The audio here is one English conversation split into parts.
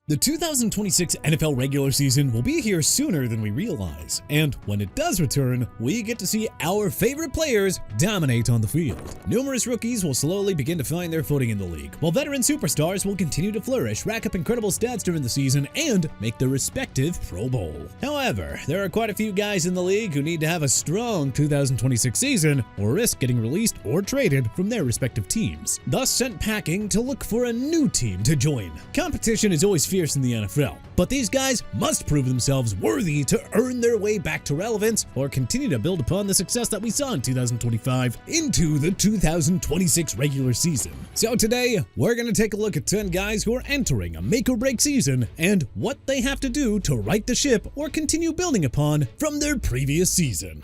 The 2026 NFL regular season will be here sooner than we realize, and when it does return, we get to see our favorite players dominate on the field. Numerous rookies will slowly begin to find their footing in the league, while veteran superstars will continue to flourish, rack up incredible stats during the season, and make their respective Pro Bowl. However, there are quite a few guys in the league who need to have a strong 2026 season or risk getting released or traded from their respective teams, thus sent packing to look for a new team to join. Competition is always fierce in the NFL, but these guys must prove themselves worthy to earn their way back to relevance or continue to build upon the success that we saw in 2025 into the 2026 regular season. So today, we're going to take a look at 10 guys who are entering a make-or-break season and what they have to do to right the ship or continue building upon from their previous season.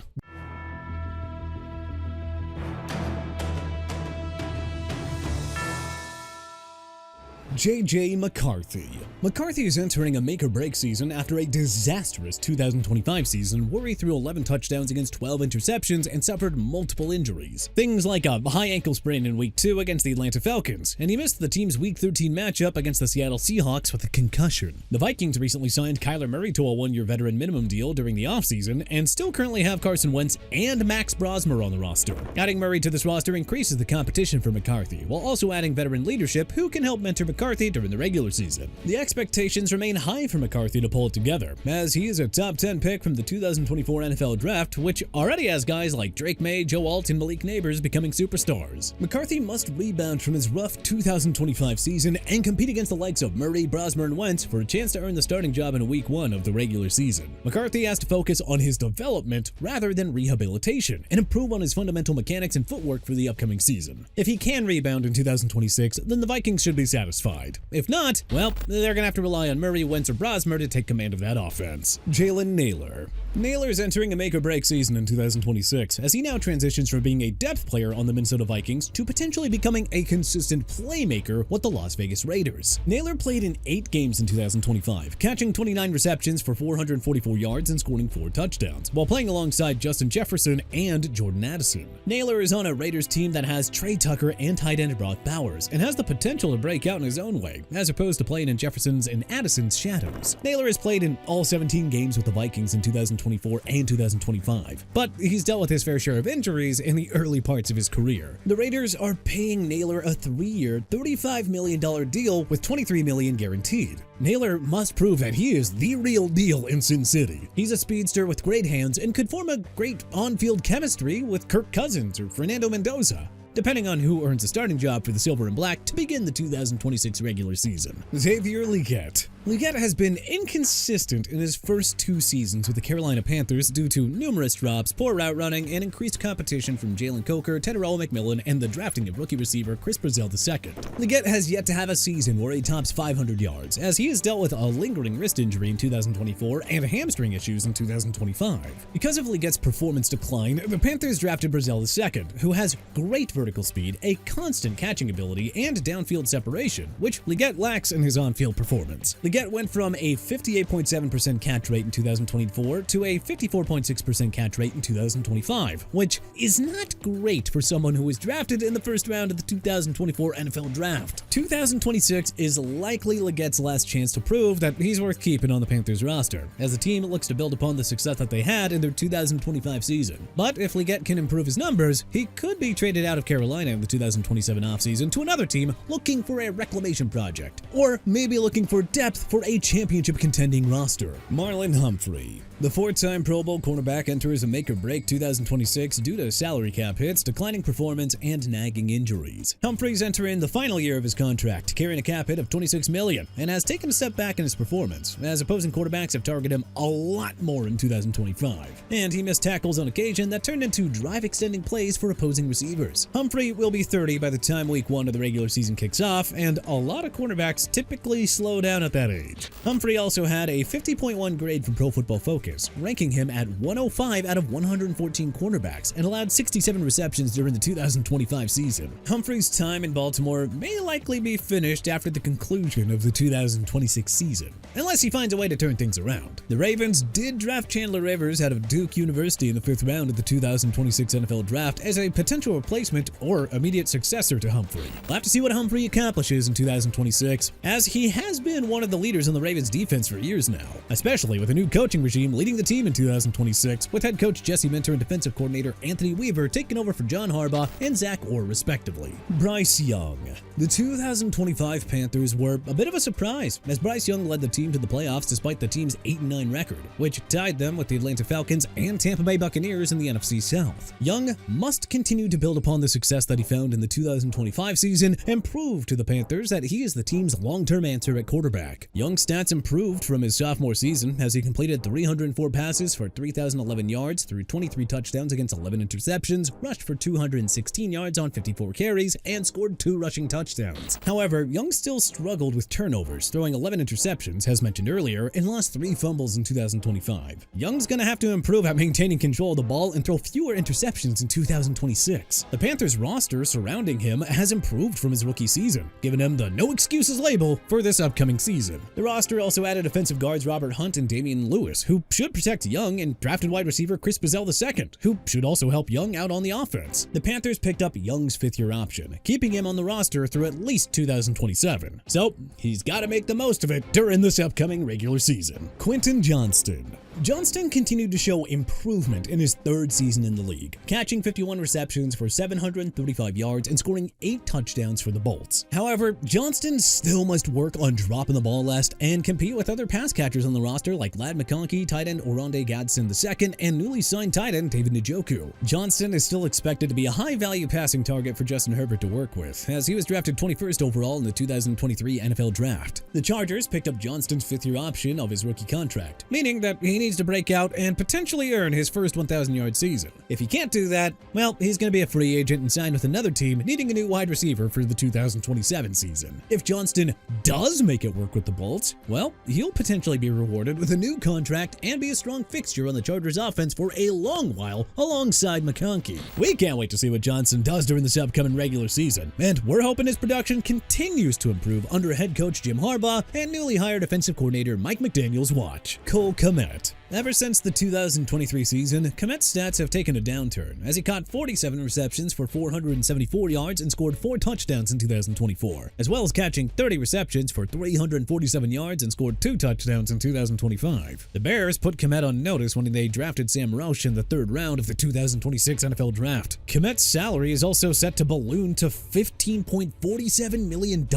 J.J. McCarthy. McCarthy is entering a make-or-break season after a disastrous 2025 season where he threw 11 touchdowns against 12 interceptions and suffered multiple injuries. Things like a high ankle sprain in Week 2 against the Atlanta Falcons, and he missed the team's Week 13 matchup against the Seattle Seahawks with a concussion. The Vikings recently signed Kyler Murray to a one-year veteran minimum deal during the offseason and still currently have Carson Wentz and Max Brosmer on the roster. Adding Murray to this roster increases the competition for McCarthy, while also adding veteran leadership who can help mentor McCarthy during the regular season. The expectations remain high for McCarthy to pull it together, as he is a top 10 pick from the 2024 NFL Draft, which already has guys like Drake May, Joe Alt, and Malik Neighbors becoming superstars. McCarthy must rebound from his rough 2025 season and compete against the likes of Murray, Brosmer, and Wentz for a chance to earn the starting job in Week 1 of the regular season. McCarthy has to focus on his development rather than rehabilitation and improve on his fundamental mechanics and footwork for the upcoming season. If he can rebound in 2026, then the Vikings should be satisfied. If not, well, they're gonna have to rely on Murray, Wentz, or Brosmer to take command of that offense. Jaylen Naylor. Naylor is entering a make-or-break season in 2026, as he now transitions from being a depth player on the Minnesota Vikings to potentially becoming a consistent playmaker with the Las Vegas Raiders. Naylor played in 8 games in 2025, catching 29 receptions for 444 yards and scoring 4 touchdowns, while playing alongside Justin Jefferson and Jordan Addison. Naylor is on a Raiders team that has Trey Tucker and tight end Brock Bowers, and has the potential to break out in his own way, as opposed to playing in Jefferson's and Addison's shadows. Naylor has played in all 17 games with the Vikings in 2024 and 2025, but he's dealt with his fair share of injuries in the early parts of his career. The Raiders are paying Naylor a 3-year, $35 million deal with $23 million guaranteed. Naylor must prove that he is the real deal in Sin City. He's a speedster with great hands and could form a great on-field chemistry with Kirk Cousins or Fernando Mendoza, depending on who earns a starting job for the Silver and Black to begin the 2026 regular season. Xavier Legette. Legette has been inconsistent in his first 2 seasons with the Carolina Panthers due to numerous drops, poor route running, and increased competition from Jalen Coker, Tedarrell McMillan, and the drafting of rookie receiver Chris Brazil II. Legette has yet to have a season where he tops 500 yards, as he has dealt with a lingering wrist injury in 2024 and hamstring issues in 2025. Because of Legette's performance decline, the Panthers drafted Brazil II, who has great vertical speed, a constant catching ability, and downfield separation, which Legette lacks in his on-field performance. Legette went from a 58.7% catch rate in 2024 to a 54.6% catch rate in 2025, which is not great for someone who was drafted in the first round of the 2024 NFL Draft. 2026 is likely Legette's last chance to prove that he's worth keeping on the Panthers roster, as the team looks to build upon the success that they had in their 2025 season. But if Legette can improve his numbers, he could be traded out of Carolina in the 2027 offseason to another team looking for a reclamation project, or maybe looking for depth for a championship contending roster. Marlon Humphrey. The 4-time Pro Bowl cornerback enters a make-or-break 2026 due to salary cap hits, declining performance, and nagging injuries. Humphrey's entering the final year of his contract, carrying a cap hit of $26 million, and has taken a step back in his performance, as opposing quarterbacks have targeted him a lot more in 2025. And he missed tackles on occasion that turned into drive-extending plays for opposing receivers. Humphrey will be 30 by the time Week 1 of the regular season kicks off, and a lot of cornerbacks typically slow down at that age. Humphrey also had a 50.1 grade from Pro Football Focus, practice, ranking him at 105 out of 114 cornerbacks and allowed 67 receptions during the 2025 season. Humphrey's time in Baltimore may likely be finished after the conclusion of the 2026 season, unless he finds a way to turn things around. The Ravens did draft Chandler Rivers out of Duke University in the 5th round of the 2026 NFL Draft as a potential replacement or immediate successor to Humphrey. We'll have to see what Humphrey accomplishes in 2026, as he has been one of the leaders on the Ravens defense for years now, especially with a new coaching regime leading the team in 2026, with head coach Jesse Minter and defensive coordinator Anthony Weaver taking over for John Harbaugh and Zach Orr respectively. Bryce Young. The 2025 Panthers were a bit of a surprise, as Bryce Young led the team to the playoffs despite the team's 8-9 record, which tied them with the Atlanta Falcons and Tampa Bay Buccaneers in the NFC South. Young must continue to build upon the success that he found in the 2025 season and prove to the Panthers that he is the team's long-term answer at quarterback. Young's stats improved from his sophomore season as he completed 304 passes for 3,011 yards through 23 touchdowns against 11 interceptions, rushed for 216 yards on 54 carries, and scored 2 rushing touchdowns. However, Young still struggled with turnovers, throwing 11 interceptions, as mentioned earlier, and lost 3 fumbles in 2025. Young's gonna have to improve at maintaining control of the ball and throw fewer interceptions in 2026. The Panthers roster surrounding him has improved from his rookie season, giving him the no excuses label for this upcoming season. The roster also added defensive guards Robert Hunt and Damian Lewis, who should protect Young, and drafted wide receiver Chris Bozzell II, who should also help Young out on the offense. The Panthers picked up Young's 5th-year option, keeping him on the roster through at least 2027. So he's got to make the most of it during this upcoming regular season. Quinton Johnston. Johnston continued to show improvement in his 3rd season in the league, catching 51 receptions for 735 yards and scoring 8 touchdowns for the Bolts. However, Johnston still must work on dropping the ball less and compete with other pass catchers on the roster like Ladd McConkey, tight end Oronde Gadsden II, and newly signed tight end David Njoku. Johnston is still expected to be a high-value passing target for Justin Herbert to work with, as he was drafted 21st overall in the 2023 NFL Draft. The Chargers picked up Johnston's 5th-year option of his rookie contract, meaning that he needs to break out and potentially earn his first 1,000-yard season. If he can't do that, well, he's going to be a free agent and sign with another team needing a new wide receiver for the 2027 season. If Johnston does make it work with the Bolts, well, he'll potentially be rewarded with a new contract and be a strong fixture on the Chargers offense for a long while alongside McConkey. We can't wait to see what Johnston does during this upcoming regular season, and we're hoping his production continues to improve under head coach Jim Harbaugh and newly hired offensive coordinator Mike McDaniel's watch. Cole Kmet. Ever since the 2023 season, Kmet's stats have taken a downturn, as he caught 47 receptions for 474 yards and scored 4 touchdowns in 2024, as well as catching 30 receptions for 347 yards and scored 2 touchdowns in 2025. The Bears put Kmet on notice when they drafted Sam Roush in the 3rd round of the 2026 NFL Draft. Kmet's salary is also set to balloon to $15.47 million in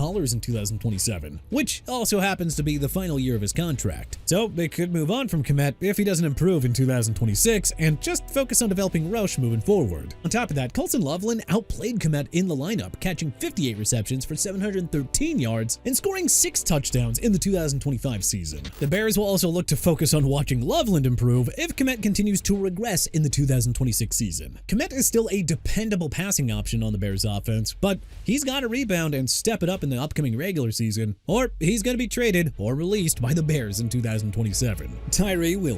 2027, which also happens to be the final year of his contract. So they could move on from Kmet if he doesn't improve in 2026 and just focus on developing Roush moving forward. On top of that, Colson Loveland outplayed Kmet in the lineup, catching 58 receptions for 713 yards and scoring 6 touchdowns in the 2025 season. The Bears will also look to focus on watching Loveland improve if Kmet continues to regress in the 2026 season. Kmet is still a dependable passing option on the Bears offense, but he's got to rebound and step it up in the upcoming regular season, or he's going to be traded or released by the Bears in 2027. Tyrie Wilson.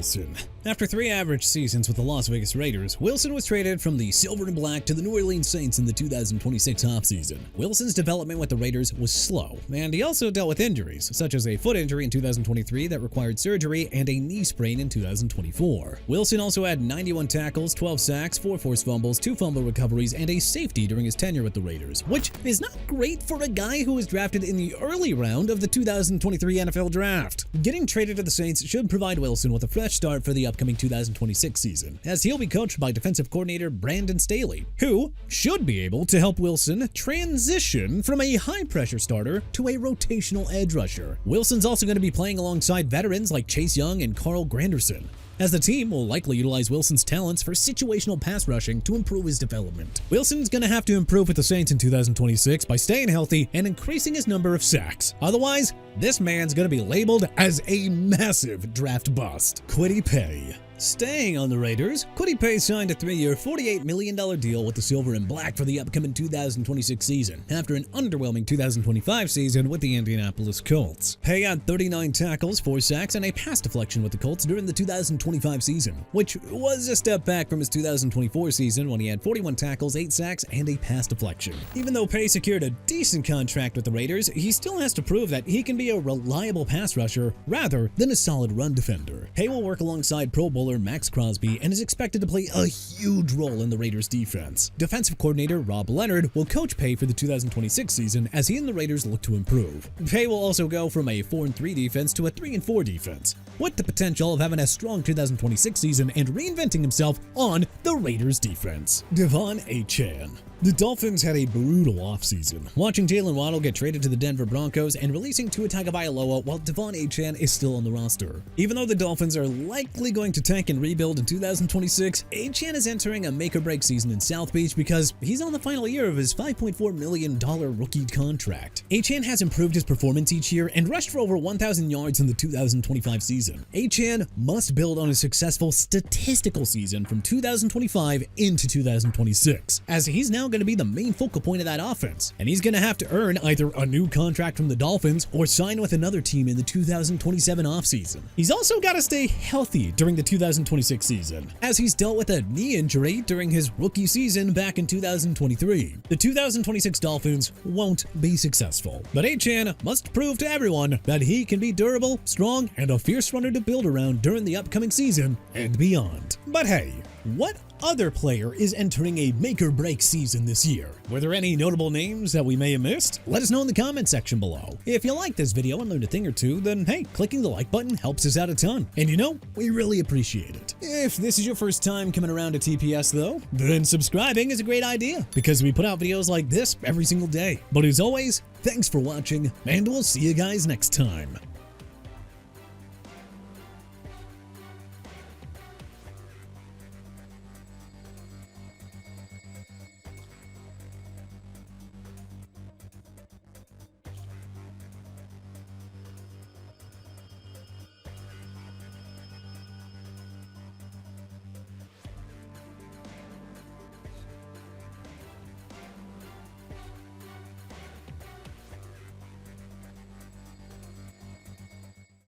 After 3 average seasons with the Las Vegas Raiders, Wilson was traded from the Silver and Black to the New Orleans Saints in the 2026 offseason. Wilson's development with the Raiders was slow, and he also dealt with injuries, such as a foot injury in 2023 that required surgery and a knee sprain in 2024. Wilson also had 91 tackles, 12 sacks, 4 forced fumbles, 2 fumble recoveries, and a safety during his tenure with the Raiders, which is not great for a guy who was drafted in the early round of the 2023 NFL Draft. Getting traded to the Saints should provide Wilson with a fresh start for the upcoming 2026 season, as he'll be coached by defensive coordinator Brandon Staley, who should be able to help Wilson transition from a high-pressure starter to a rotational edge rusher. Wilson's also going to be playing alongside veterans like Chase Young and Carl Granderson, as the team will likely utilize Wilson's talents for situational pass rushing to improve his development. Wilson's going to have to improve with the Saints in 2026 by staying healthy and increasing his number of sacks. Otherwise, this man's going to be labeled as a massive draft bust. Quitty Pay. Staying on the Raiders, Quitty Pay signed a 3-year, $48 million deal with the Silver and Black for the upcoming 2026 season, after an underwhelming 2025 season with the Indianapolis Colts. Pay had 39 tackles, 4 sacks, and a pass deflection with the Colts during the 2025 season, which was a step back from his 2024 season when he had 41 tackles, 8 sacks, and a pass deflection. Even though Pay secured a decent contract with the Raiders, he still has to prove that he can be a reliable pass rusher rather than a solid run defender. Pay will work alongside Pro Bowler Max Crosby and is expected to play a huge role in the Raiders defense. Defensive coordinator Rob Leonard will coach Pay for the 2026 season as he and the Raiders look to improve. Pay will also go from a 4-3 defense to a 3-4 defense, with the potential of having a strong 2026 season and reinventing himself on the Raiders defense. Devon Achane. The Dolphins had a brutal offseason, watching Jaylen Waddle get traded to the Denver Broncos and releasing Tua Tagovailoa while Devon Achane is still on the roster. Even though the Dolphins are likely going to tank and rebuild in 2026, Achane is entering a make-or-break season in South Beach because he's on the final year of his $5.4 million rookie contract. Achane has improved his performance each year and rushed for over 1,000 yards in the 2025 season. Achane must build on a successful statistical season from 2025 into 2026, as he's now going to be the main focal point of that offense, and he's going to have to earn either a new contract from the Dolphins or sign with another team in the 2027 offseason. He's also got to stay healthy during the 2026 season, as he's dealt with a knee injury during his rookie season back in 2023. The 2026 Dolphins won't be successful, but Achane must prove to everyone that he can be durable, strong, and a fierce runner to build around during the upcoming season and beyond. But hey, what other player is entering a make-or-break season this year? Were there any notable names that we may have missed? Let us know in the comment section below. If you like this video and learned a thing or two, then hey, clicking the like button helps us out a ton. And you know, we really appreciate it. If this is your first time coming around to TPS though, then subscribing is a great idea because we put out videos like this every single day. But as always, thanks for watching, and we'll see you guys next time.